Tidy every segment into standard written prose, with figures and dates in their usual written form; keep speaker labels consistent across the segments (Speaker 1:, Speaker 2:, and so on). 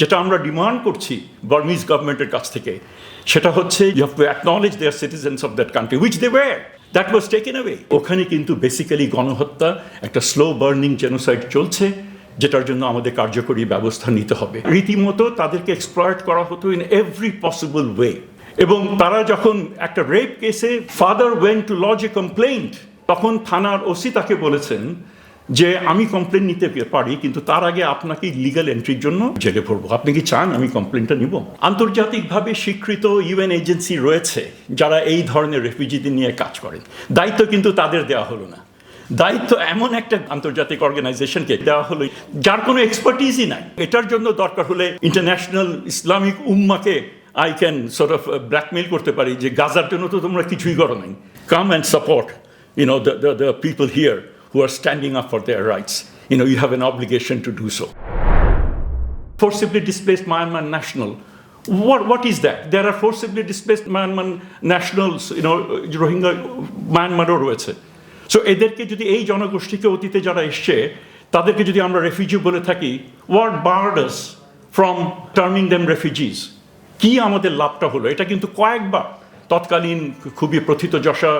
Speaker 1: যেটা আমরা ডিমান্ড করছি বার্মিজ গভর্নমেন্টের কাছ থেকে, সেটা হচ্ছে you have to acknowledge their citizens of that country which they were, that was taken away. ওখানে কিন্তু বেসিক্যালি গণহত্যা, একটা স্লো বার্নিং জেনোসাইড চলছে, যেটার জন্য আমাদের কার্যকরী ব্যবস্থা নিতে হবে। রীতিমতো তাদেরকে এক্সপ্লয়েট করা হতো ইন এভরি পসিবল ওয়ে। এবং তারা যখন একটা রেপ কেসে father went to lodge a complaint, তখন থানার ওসি তাকে বলেছেন যে আমি কমপ্লেন নিতে পারি, কিন্তু তার আগে আপনাকে লিগ্যাল এন্ট্রির জন্য জেলে পড়বো, আপনি কি চান আমি কমপ্লেনটা নিব? আন্তর্জাতিকভাবে স্বীকৃত ইউএন এজেন্সি রয়েছে যারা এই ধরনের রেফিউজিদের নিয়ে কাজ করেন, দায়িত্ব কিন্তু তাদের দেওয়া হলো না। দায়িত্ব এমন একটা আন্তর্জাতিক অর্গানাইজেশনকে দেওয়া হলো যার কোনো এক্সপার্টিসই নাই। এটার জন্য দরকার হলে ইন্টারন্যাশনাল ইসলামিক উম্মাকে I can sort of blackmail করতে পারি যে গাজার জন্য তো তোমরা কিছুই করো নাই, come and support the people here who are standing up for their rights. You have an obligation to do so. Forcibly displaced Myanmar national. What is that? There are forcibly displaced Myanmar nationals, Rohingya Myanmarও রয়েছে। So এদেরকে যদি এই জনগোষ্ঠীকে অতীতে যারা এসছে তাদেরকে যদি আমরা রেফিউজি বলে থাকি, what barred us from terming them refugees? কি আমাদের লাভটা হলো? এটা কিন্তু কয়েকবার তৎকালীন খুবই প্রথিতযশা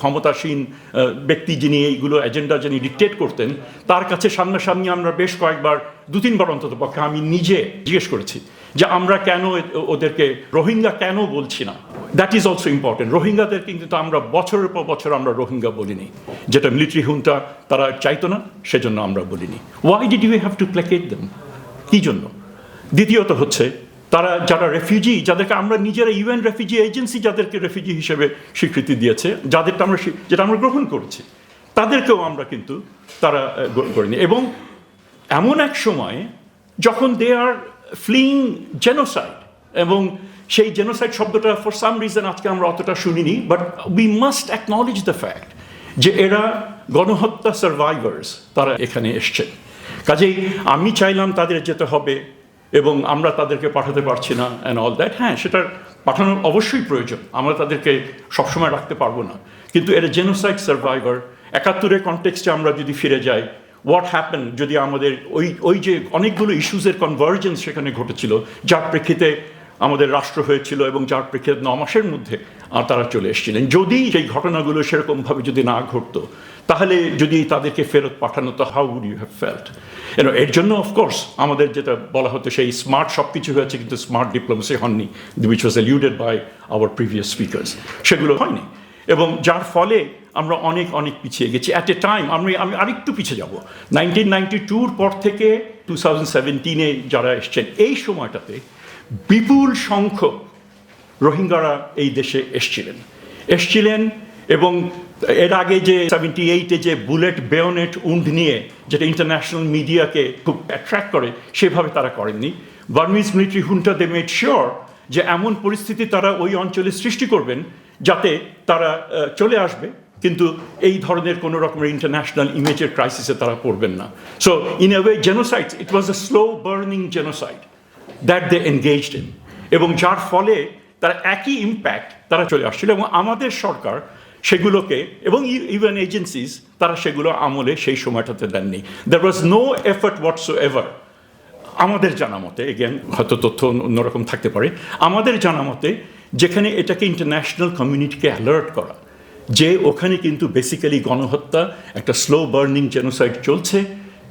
Speaker 1: ক্ষমতাসীন ব্যক্তি যিনি এইগুলো এজেন্ডা যিনি ডিকটেট করতেন, তার কাছে সামনাসামনি আমরা বেশ কয়েকবার 2-3 বার অন্তত পক্ষে আমি নিজে জিজ্ঞেস করেছি যে আমরা কেন ওদেরকে রোহিঙ্গা কেন বলছি না। That is also important. রোহিঙ্গাদের কিন্তু আমরা বছরের পর বছর আমরা রোহিঙ্গা বলিনি, যেটা মিলিটারি হুন্টা তারা চাইতো না, সেজন্য আমরা বলিনি। Why did you have to placate them? কী জন্য? দ্বিতীয়ত হচ্ছে তারা যারা রেফিউজি, যাদেরকে আমরা নিজেরা ইউএন রেফিউজি এজেন্সি যাদেরকে রেফিউজি হিসেবে স্বীকৃতি দিয়েছে, যেটা আমরা গ্রহণ করেছি, তাদেরকেও আমরা কিন্তু তারা করিনি। এবং এমন এক সময় যখন দে আর ফ্লিং জেনোসাইড, এবং সেই জেনোসাইড শব্দটা ফর সাম রিজন আজকে আমরা অতটা শুনিনি, but we must acknowledge the fact যে এরা গণহত্যা সার্ভাইভার্স, তারা এখানে এসছেন। কাজেই আমি চাইলাম তাদের যেতে হবে এবং আমরা তাদেরকে পাঠাতে পারছি না অ্যান্ড অল দ্যাট। হ্যাঁ, সেটার পাঠানোর অবশ্যই প্রয়োজন, আমরা তাদেরকে সবসময় রাখতে পারবো না, কিন্তু এরা জেনোসাইড সার্ভাইভার। 71-এর কনটেক্সটে আমরা যদি ফিরে যাই, হোয়াট হ্যাপেন যদি আমাদের ওই যে অনেকগুলো ইস্যুসের কনভার্জেন্স সেখানে ঘটেছিল, যার প্রেক্ষিতে আমাদের রাষ্ট্র হয়েছিল এবং যার প্রেক্ষিতে 9 মাসের মধ্যে তারা চলে এসেছিলেন। যদি সেই ঘটনাগুলো সেরকমভাবে যদি না ঘটতো, তাহলে যদি তাদেরকে ফেরত পাঠানো, তো how would you have felt? এর জন্য অফকোর্স আমাদের যেটা বলা হতো সেই স্মার্ট সব কিছু হয়েছে, কিন্তু স্মার্ট ডিপ্লোমেসি হয়নি, which was alluded by our previous speakers, সেগুলো হয়নি। এবং যার ফলে আমরা অনেক পিছিয়ে গেছি। অ্যাট এ টাইম আমি আরেকটু পিছিয়ে যাব, 1992-র পর থেকে 2017-এ যারা এসছেন, এই সময়টাতে বিপুল সংখ্যক রোহিঙ্গারা এই দেশে এসছিলেন। এবং এর আগে যে 78-এ যে বুলেট বেয়নেট উন্ড নিয়ে যেটা ইন্টারন্যাশনাল মিডিয়াকে খুব অ্যাট্রাক্ট করে, সেভাবে তারা করেননি। Burmese military junta they made sure যে এমন পরিস্থিতি তারা ওই অঞ্চলে সৃষ্টি করবেন যাতে তারা চলে আসবে, কিন্তু এই ধরনের কোনো রকমের ইন্টারন্যাশনাল ইমেজের ক্রাইসিসে তারা পড়বেন না। So in a way genocide, it was a slow burning genocide that they engaged in, এবং যার ফলে তারা একই ইম্প্যাক্ট তারা চলে আসছিল। এবং আমাদের সরকার সেগুলোকে এবং ইউএন এজেন্সিস তারা সেগুলো আমলে সেই সময়টাতে দেননি। দ্যার ওয়াজ নো এফর্ট হোয়াটসোএভার আমাদের জানা মতে, এগেন হয়তো তথ্য অন্যরকম থাকতে পারে, আমাদের জানা মতে যেখানে এটাকে ইন্টারন্যাশনাল কমিউনিটিকে অ্যালার্ট করা যে ওখানে কিন্তু বেসিক্যালি গণহত্যা, একটা স্লো বার্নিং জেনোসাইড চলছে,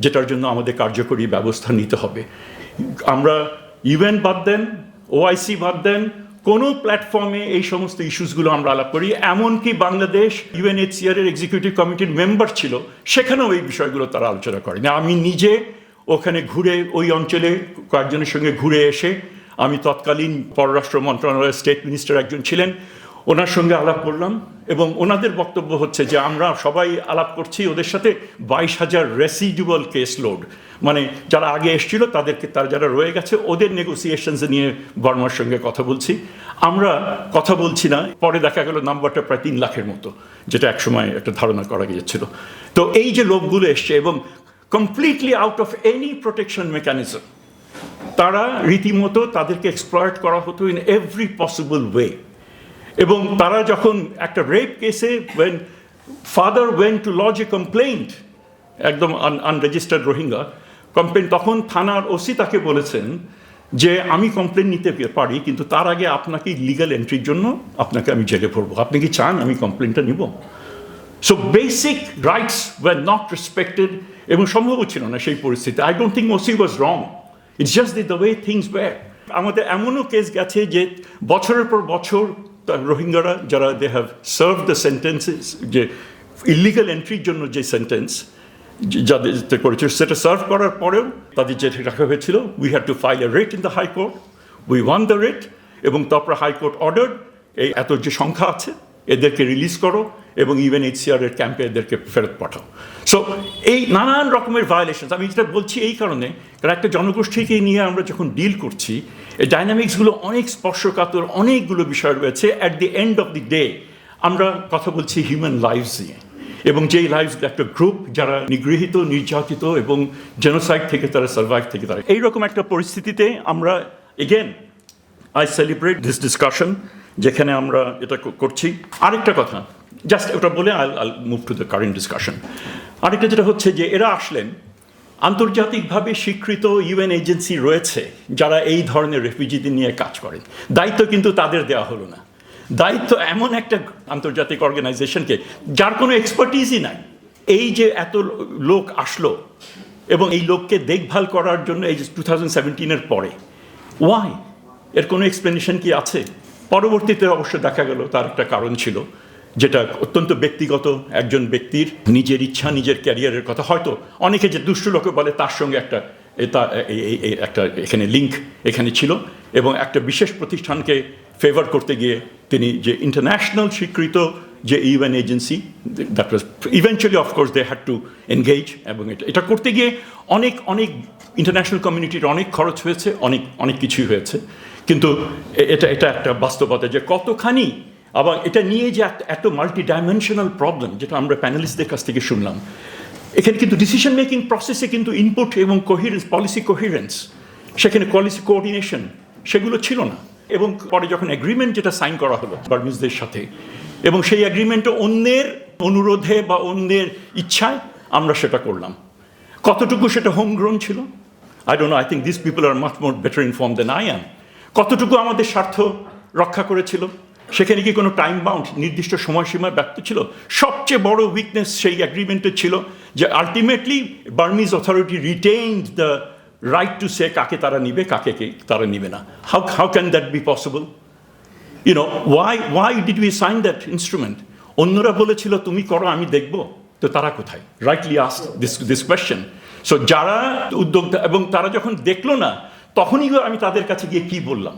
Speaker 1: যেটার জন্য আমাদের কার্যকরী ব্যবস্থা নিতে হবে। আমরা ইউএন বাদ দেন, ওআইসি বাদ দেন, কোনো প্ল্যাটফর্মে এই সমস্ত ইস্যুসগুলো আমরা আলাপ করি। এমনকি বাংলাদেশ ইউএনএইচসিআর এর এক্সিকিউটিভ কমিটির মেম্বার ছিল, সেখানেও এই বিষয়গুলো তারা আলোচনা করেনি। আমি নিজে ওখানে ঘুরে ওই অঞ্চলে কয়েকজনের সঙ্গে ঘুরে এসে, আমি তৎকালীন পররাষ্ট্র মন্ত্রণালয়ের স্টেট মিনিস্টার একজন ছিলেন, ওনার সঙ্গে আলাপ করলাম, এবং ওনাদের বক্তব্য হচ্ছে যে আমরা সবাই আলাপ করছি ওদের সাথে 22,000 রেসিডুয়াল কেস লোড, মানে যারা আগে এসেছিল তারা যারা রয়ে গেছে ওদের নেগোসিয়েশনস নিয়ে বর্মার সঙ্গে কথা বলছি। আমরা কথা বলছি না, পরে দেখা গেল নাম্বারটা প্রায় 3 লাখের মতো, যেটা একসময় একটা ধারণা করা গিয়েছিল। তো এই যে লোকগুলো এসছে এবং completely out of any protection mechanism, তারা রীতিমতো তাদেরকে এক্সপ্লয়েট করা হতো ইন এভরি পসিবল ওয়ে। এবং তারা যখন একটা রেপ কেসে when father went to lodge a complaint, একদম আনরেজিস্টার্ড রোহিঙ্গা কমপ্লেন, তখন থানার ওসি তাকে বলেছেন যে আমি কমপ্লেন নিতে পারি, কিন্তু তার আগে আপনাকে লিগ্যাল এন্ট্রির জন্য আপনাকে আমি জেলে ভরবো। আপনি কি চান আমি কমপ্লেনটা নিব? So basic rights were not respected, এবং সম্ভব ছিল না সেই পরিস্থিতি। I don't think OC was wrong, it's just the way things were. আমাদের এমনও কেস গেছে যে বছরের পর বছর রোহিঙ্গারা যারা they have serve the sentences, যে ইলিগাল এন্ট্রির জন্য যে সেন্টেন্স যাদের করেছে সেটা সার্ভ করার পরেও তাদের যে রাখা হয়েছিল, we had to file A writ in the high court, we want the writ, এবং তারপর হাইকোর্ট অর্ডার এই এত যে সংখ্যা আছে এদেরকে রিলিজ করো এবং UNHCR এর ক্যাম্পে এদেরকে ফেরত পাঠাও। সো এই নানান রকমের ভায়োলেশন, আমি যেটা বলছি এই কারণে, কারণ একটা জনগোষ্ঠীকে নিয়ে আমরা যখন ডিল করছি এই ডাইনামিক্সগুলো অনেক স্পর্শকাতর, অনেকগুলো বিষয় রয়েছে। At the end of the day আমরা কথা বলছি হিউম্যান লাইফস নিয়ে, এবং যেই লাইফস একটা গ্রুপ যারা নিগৃহীত, নির্যাতিত এবং জেনোসাইড থেকে তারা সার্ভাইভ থেকে তারা এইরকম একটা পরিস্থিতিতে আমরা again I celebrate this discussion যেখানে আমরা এটা করছি। আরেকটা কথা জাস্ট ওটা বলে I move to the current discussion. আরেকটা যেটা হচ্ছে যে এরা আসলেন, আন্তর্জাতিকভাবে স্বীকৃত UN এজেন্সি রয়েছে যারা এই ধরনের রেফিউজিদের নিয়ে কাজ করেন, দায়িত্ব কিন্তু তাদের দেওয়া হলো না। দায়িত্ব এমন একটা আন্তর্জাতিক অর্গানাইজেশনকে যার কোনো এক্সপার্টিসই নাই, এই যে এত লোক আসলো এবং এই লোককে দেখভাল করার জন্য এই যে 2017-এর পরে, ওয়াই? এর কোনো এক্সপ্লেনেশন কি আছে? পরবর্তীতে অবশ্য দেখা গেল তার একটা কারণ ছিল, যেটা অত্যন্ত ব্যক্তিগত একজন ব্যক্তির নিজের ইচ্ছা, নিজের ক্যারিয়ারের কথা। হয়তো অনেকে যে দুষ্ট লোকে বলে তার সঙ্গে একটা এখানে লিঙ্ক এখানে ছিল, এবং একটা বিশেষ প্রতিষ্ঠানকে ফেভার করতে গিয়ে তিনি যে ইন্টারন্যাশনাল স্বীকৃত যে UN agency, that was eventually of course they had to engage, এবং এটা করতে গিয়ে অনেক ইন্টারন্যাশনাল কমিউনিটির অনেক খরচ হয়েছে, অনেক কিছুই হয়েছে। কিন্তু এটা একটা বাস্তবতা যে কতখানি, আবার এটা নিয়ে যে এত মাল্টি ডাইমেনশনাল প্রবলেম, যেটা আমরা প্যানেলিস্টদের কাছ থেকে শুনলাম, এখানে কিন্তু ডিসিশন মেকিং প্রসেসে কিন্তু ইনপুট এবং কোহেরেন্স, পলিসি কোহেরেন্স, সেখানে পলিসি কোঅর্ডিনেশন সেগুলো ছিল না। এবং পরে যখন এগ্রিমেন্ট যেটা সাইন করা হলো বার্মিজদের সাথে, এবং সেই এগ্রিমেন্টও অন্যের অনুরোধে বা অন্যের ইচ্ছায় আমরা সেটা করলাম, কতটুকু সেটা হোমগ্রোন ছিল? I don't know, I think this people are much more better inform than I am. কতটুকু আমাদের স্বার্থ রক্ষা করেছিল? সেখানে কি কোনো টাইম বাউন্ড, নির্দিষ্ট সময়সীমা ব্যক্ত ছিল? সবচেয়ে বড় উইকনেস সেই অ্যাগ্রিমেন্টে ছিল যে ultimately Burmese authority retained the right to say কাকে তারা নিবে, কাকে তারা নিবে না। How can that be possible? why did we sign that instrument? অন্যরা বলেছিল তুমি করো, আমি দেখব, তো তারা কোথায়? Rightly ask this question. So যারা উদ্যোক্তা, এবং তারা যখন দেখলো না, তখনই আমি তাদের কাছে গিয়ে কি বললাম?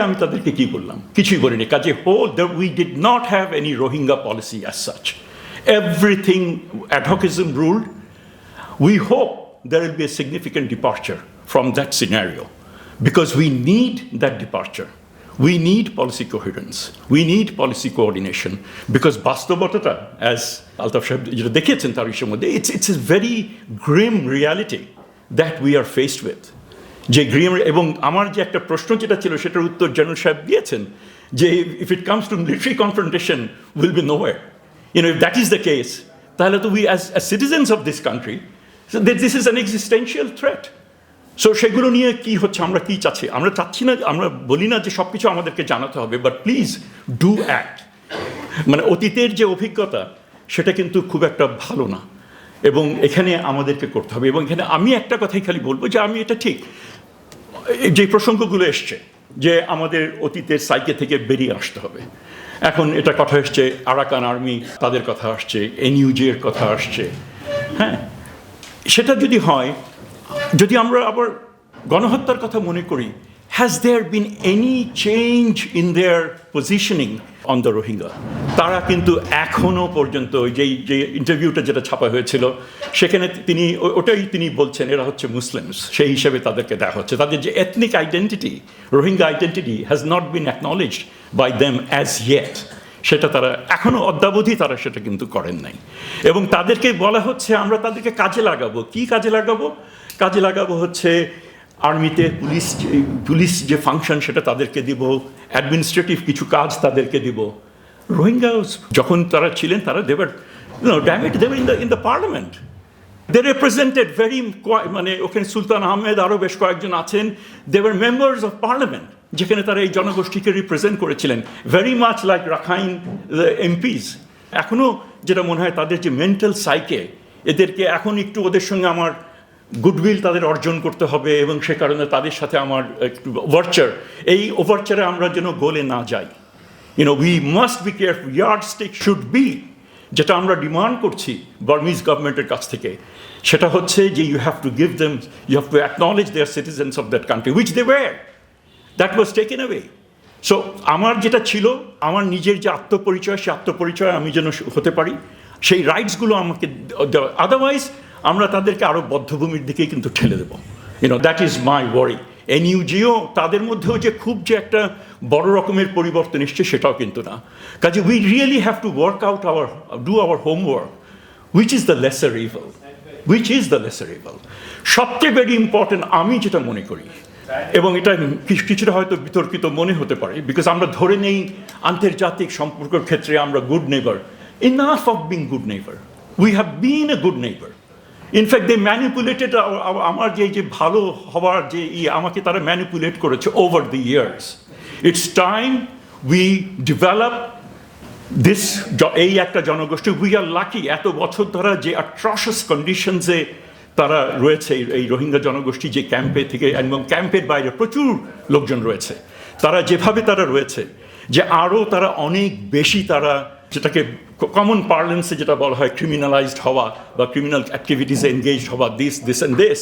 Speaker 1: আমি তাদেরকে কি বললাম? কিছুই বলিনি। কাজে we did not have any Rohingya policy as such. Everything ad hocism ruled. We hope there will be a significant departure from that scenario, because we need that departure. We need policy coherence. We need policy coordination, because বাস্তবতাটা, as Altaf Saheb যেটা দেখিয়েছেন তার বিষয়ের মধ্যে, it's a very grim reality that we are faced with. যে Grimm, এবং আমার যে একটা প্রশ্ন যেটা ছিল সেটার উত্তর জেনারেল সাহেব দিয়েছেন, যে if it comes to military confrontation, will be nowhere. If that is the case, তাহলে তো we as citizens of this country, so this is an existential threat. So সেগুলো নিয়ে কি হচ্ছে, আমরা কি চাচ্ছি? আমরা চাচ্ছি না, আমরা বলি না যে সব কিছু আমাদেরকে জানাতে হবে, বাট প্লিজ ডু অ্যাক্ট। মানে অতীতের যে অভিজ্ঞতা সেটা কিন্তু খুব একটা ভালো না, এবং এখানে আমাদেরকে করতে হবে। এবং এখানে আমি একটা কথাই খালি বলবো, যে আমি এটা ঠিক, যে প্রসঙ্গগুলো এসছে যে আমাদের অতীতের সাইকে থেকে বেরিয়ে আসতে হবে। এখন এটা কথা এসছে আরাকান আর্মি, তাদের কথা আসছে, NUJ-এর কথা আসছে। হ্যাঁ, সেটা যদি হয়, যদি আমরা আবার গণহত্যার কথা মনে করি, has there been any change in their positioning on the Rohingya? তারা কিন্তু এখনও পর্যন্ত যে ইন্টারভিউটা যেটা ছাপা হয়েছিল সেখানে তিনি বলছেন এরা হচ্ছে মুসলিমস, সেই হিসেবে তাদেরকে দেখা হচ্ছে। তাদের যে ethnic identity, Rohingya identity has not been acknowledged by them as yet. সেটা তারা এখনও অদ্যাবধি তারা সেটা কিন্তু করেন নাই। এবং তাদেরকে বলা হচ্ছে আমরা তাদেরকে কাজে লাগাবো। কি কাজে লাগাবো? কাজে লাগাবো হচ্ছে আর্মিতে পুলিশ যে ফাংশন সেটা তাদেরকে দিব, অ্যাডমিনিস্ট্রেটিভ কিছু কাজ তাদেরকে দিব। রোহিঙ্গা যখন তারা ছিলেন, তারা দেবার in the parliament, They represented very মানে ওখানে সুলতান আহমেদ আরও বেশ কয়েকজন আছেন, they were members of parliament, যেখানে তারা এই জনগোষ্ঠীকে রিপ্রেজেন্ট করেছিলেন, very much like Rakhine MPs. এখনও যেটা মনে হয় তাদের যে মেন্টাল সাইকে, এদেরকে এখন একটু ওদের সঙ্গে আমার গুডউইল তাদের অর্জন করতে হবে, এবং সে কারণে তাদের সাথে আমার একটু ওভারচার, এই ওভারচারে আমরা যেন গোলে না যাই। We must be careful. Yardstick should be, যেটা আমরা ডিমান্ড করছি বার্মিজ গভর্নমেন্টের কাছ থেকে, সেটা হচ্ছে যে you have to give them, you have to acknowledge their citizens of that country which they were, that was taken away. So আমার যেটা ছিল, আমার নিজের যে আত্মপরিচয়, সেই আত্মপরিচয় আমি যেন হতে পারি, সেই রাইটসগুলো আমাকে দেওয়া, আদারওয়াইজ আমরা তাদেরকে আরও বদ্ধভূমির দিকেই কিন্তু ঠেলে দেবো। দ্যাট ইজ মাই ওয়ারি। এনইউজিও তাদের মধ্যেও যে খুব যে একটা বড় রকমের পরিবর্তন এসছে সেটাও কিন্তু না। কাজে we really have to work out do our homework, which is the lesser evil, which is the lesser evil. সবচেয়ে ভেরি ইম্পর্টেন্ট আমি যেটা মনে করি, এবং এটা কিছুটা হয়তো বিতর্কিত মনে হতে পারে, বিকজ আমরা ধরে নেই আন্তর্জাতিক সম্পর্কের ক্ষেত্রে আমরা good neighbour. Enough of being good neighbor. We have been a good neighbor. In fact, they manipulated আমার যে ভালো হওয়ার যে আমাকে তারা ম্যানিপুলেট করেছে over the years. It's time we develop this, এই একটা জনগোষ্ঠী। We are lucky এত বছর ধরে যে atrocious conditions-এ তারা রয়েছে, এই রোহিঙ্গা জনগোষ্ঠী যে ক্যাম্পে থেকে, এবং ক্যাম্পের বাইরে প্রচুর লোকজন রয়েছে, তারা যেভাবে তারা রয়েছে, যে আরও তারা অনেক বেশি, তারা যেটাকে কমন পার্লেন্সে যেটা বলা হয় ক্রিমিনালাইজড হওয়া বা ক্রিমিনাল অ্যাক্টিভিটিসে এনগেজড হওয়া, দিস অ্যান্ড দিস।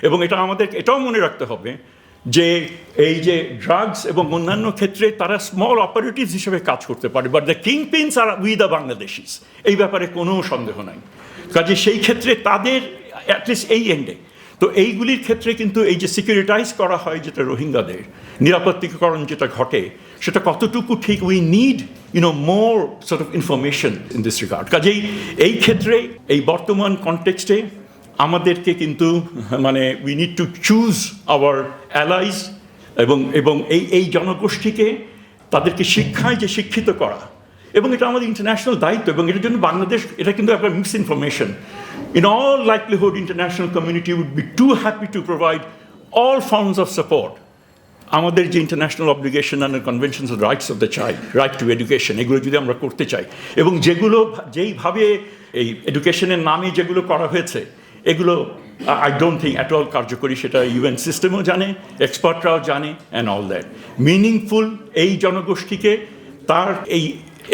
Speaker 1: এবং এটা আমাদের এটাও মনে রাখতে হবে যে এই যে ড্রাগস এবং অন্যান্য ক্ষেত্রে তারা স্মল অপারেটিভস হিসেবে কাজ করতে পারে, বাট দ্য কিং পিনস আর উই দ্য বাংলাদেশিস, এই ব্যাপারে কোনো সন্দেহ নাই। কাজে সেই ক্ষেত্রে তাদের অ্যাটলিস্ট এই এন্ডে তো এইগুলির ক্ষেত্রে কিন্তু এই যে সিকিউরিটাইজ করা হয় যেটা রোহিঙ্গাদের নিরাপত্তিকরণ যেটা ঘটে, সেটা কতটুকু ঠিক, we need more sort of information in this regard. কাজেই এই ক্ষেত্রে এই বর্তমান কনটেক্সটে আমাদেরকে কিন্তু মানে we need to choose hour allies, এবং এই জনগোষ্ঠীকে তাদেরকে শিক্ষায় যে শিক্ষিত করা, এবং এটা আমাদের ইন্টারন্যাশনাল দায়িত্ব। এবং এটার জন্য বাংলাদেশ, এটা কিন্তু একটা miss information. In all likelihood, international community would be too happy to provide all forms of support. আমাদের যে international obligation and conventions of rights of the child, right two education, এগুলো যদি আমরা করতে চাই, এবং যেইভাবে এই এডুকেশনের নামে যেগুলো করা হয়েছে, এগুলো I don't think at all কার্যকরী। সেটা ইউএন সিস্টেমও জানে, এক্সপার্টরাও জানে, অ্যান্ড অল দ্যাট। মিনিংফুল এই জনগোষ্ঠীকে তার এই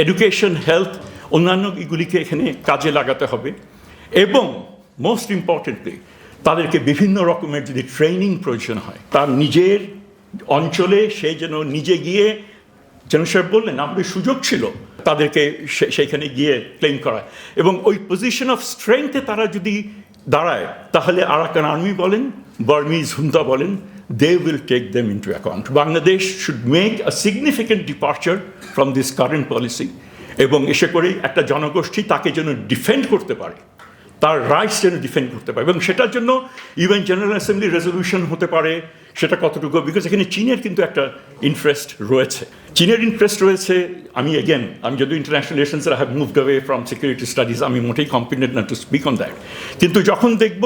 Speaker 1: এডুকেশন, হেলথ, অন্যান্য এগুলিকে এখানে কাজে লাগাতে হবে। এবং মোস্ট ইম্পর্টেন্টলি তাদেরকে বিভিন্ন রকমের যদি ট্রেনিং প্রয়োজন হয়, তার নিজের অঞ্চলে সে যেন নিজে গিয়ে, যেন সাহেব বললেন আমাদের সুযোগ ছিল তাদেরকে সেইখানে গিয়ে ক্লেম করা, এবং ওই পজিশন অফ স্ট্রেংথে তারা যদি দাঁড়ায়, তাহলে আরাকান আর্মি বলেন, বার্মিজ হুন্তা বলেন, they will take them into account. Bangladesh should make a significant departure from this current policy, এবং এসে করে একটা জনগোষ্ঠী তাকে যেন ডিফেন্ড করতে পারে, তার রাইটস যেন ডিফেন্ড করতে পারে। এবং সেটার জন্য ইউএন জেনারেল অ্যাসেম্বলি রেজলিউশন হতে পারে, সেটা কতটুকু, বিকজ এখানে চীনের কিন্তু একটা ইন্টারেস্ট রয়েছে, চীনের ইন্টারেস্ট রয়েছে। আমি যদি international relations have moved away from security studies, আমি মোটেই কম্পিটেন্ট না টু স্পিক অন দ্যাট। কিন্তু যখন দেখব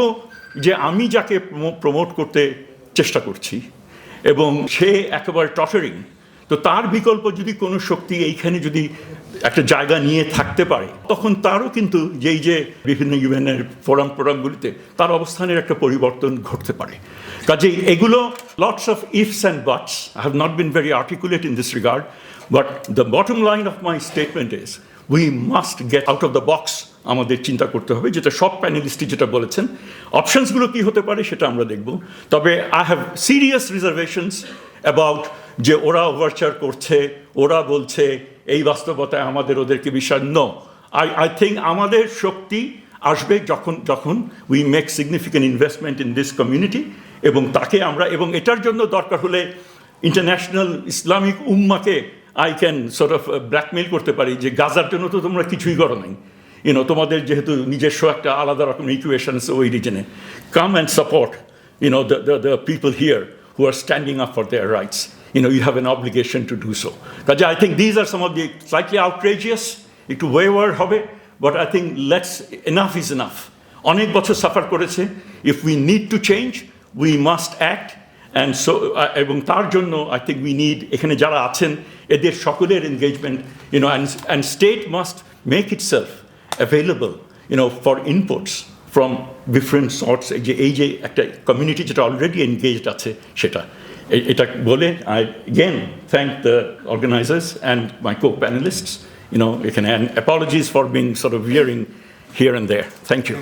Speaker 1: যে আমি যাকে প্রমোট করতে চেষ্টা করছি এবং সে একেবারে টর্চারিং, তো তার বিকল্প যদি কোনো শক্তি এইখানে যদি একটা জায়গা নিয়ে থাকতে পারে, তখন তারও কিন্তু যেই যে বিভিন্ন ইউএনের ফোরামগুলিতে তার অবস্থানের একটা পরিবর্তন ঘটতে পারে। কাজেই এগুলো lots of ifs and বাটস। I have not been very articulate in this regard, but the bottom line of my statement is we must get out of the box. আমাদের চিন্তা করতে হবে, যেটা সব প্যানেলিস্টই যেটা বলেছেন, অপশনসগুলো কী হতে পারে সেটা আমরা দেখব। তবে I have serious reservations about যে ওরা ওভারচার করছে, ওরা বলছে, এই বাস্তবতায় আমাদের ওদেরকে বিষয় নো। আই থিঙ্ক আমাদের শক্তি আসবে যখন we make significant investment in this community, এবং তাকে আমরা, এবং এটার জন্য দরকার হলে ইন্টারন্যাশনাল ইসলামিক উম্মাকে I can sort of blackmail করতে পারি যে গাজার জন্য তো তোমরা কিছুই করো নাই, তোমাদের যেহেতু নিজস্ব একটা আলাদা রকম ইকুয়েশনস ওই রিজনে, come and support the people here who are standing up for their rights. You have an obligation to do so. Because I think these are some of the slightly outrageous, একটু wayward হবে, but I think enough is enough. অনেক বছর suffer করেছে। If we need to change we must act and so এবং তার জন্য I think we need এখানে যারা আছেন এদের সকলের engagement and state must make itself available for inputs from different sorts. এই যে একটা কমিউনিটি যেটা অলরেডি এনগেজড আছে সেটা এটা বলে I again thank the organizers and my co-panelists, এখানে and apologies for being sort of veering here and there. Thank you.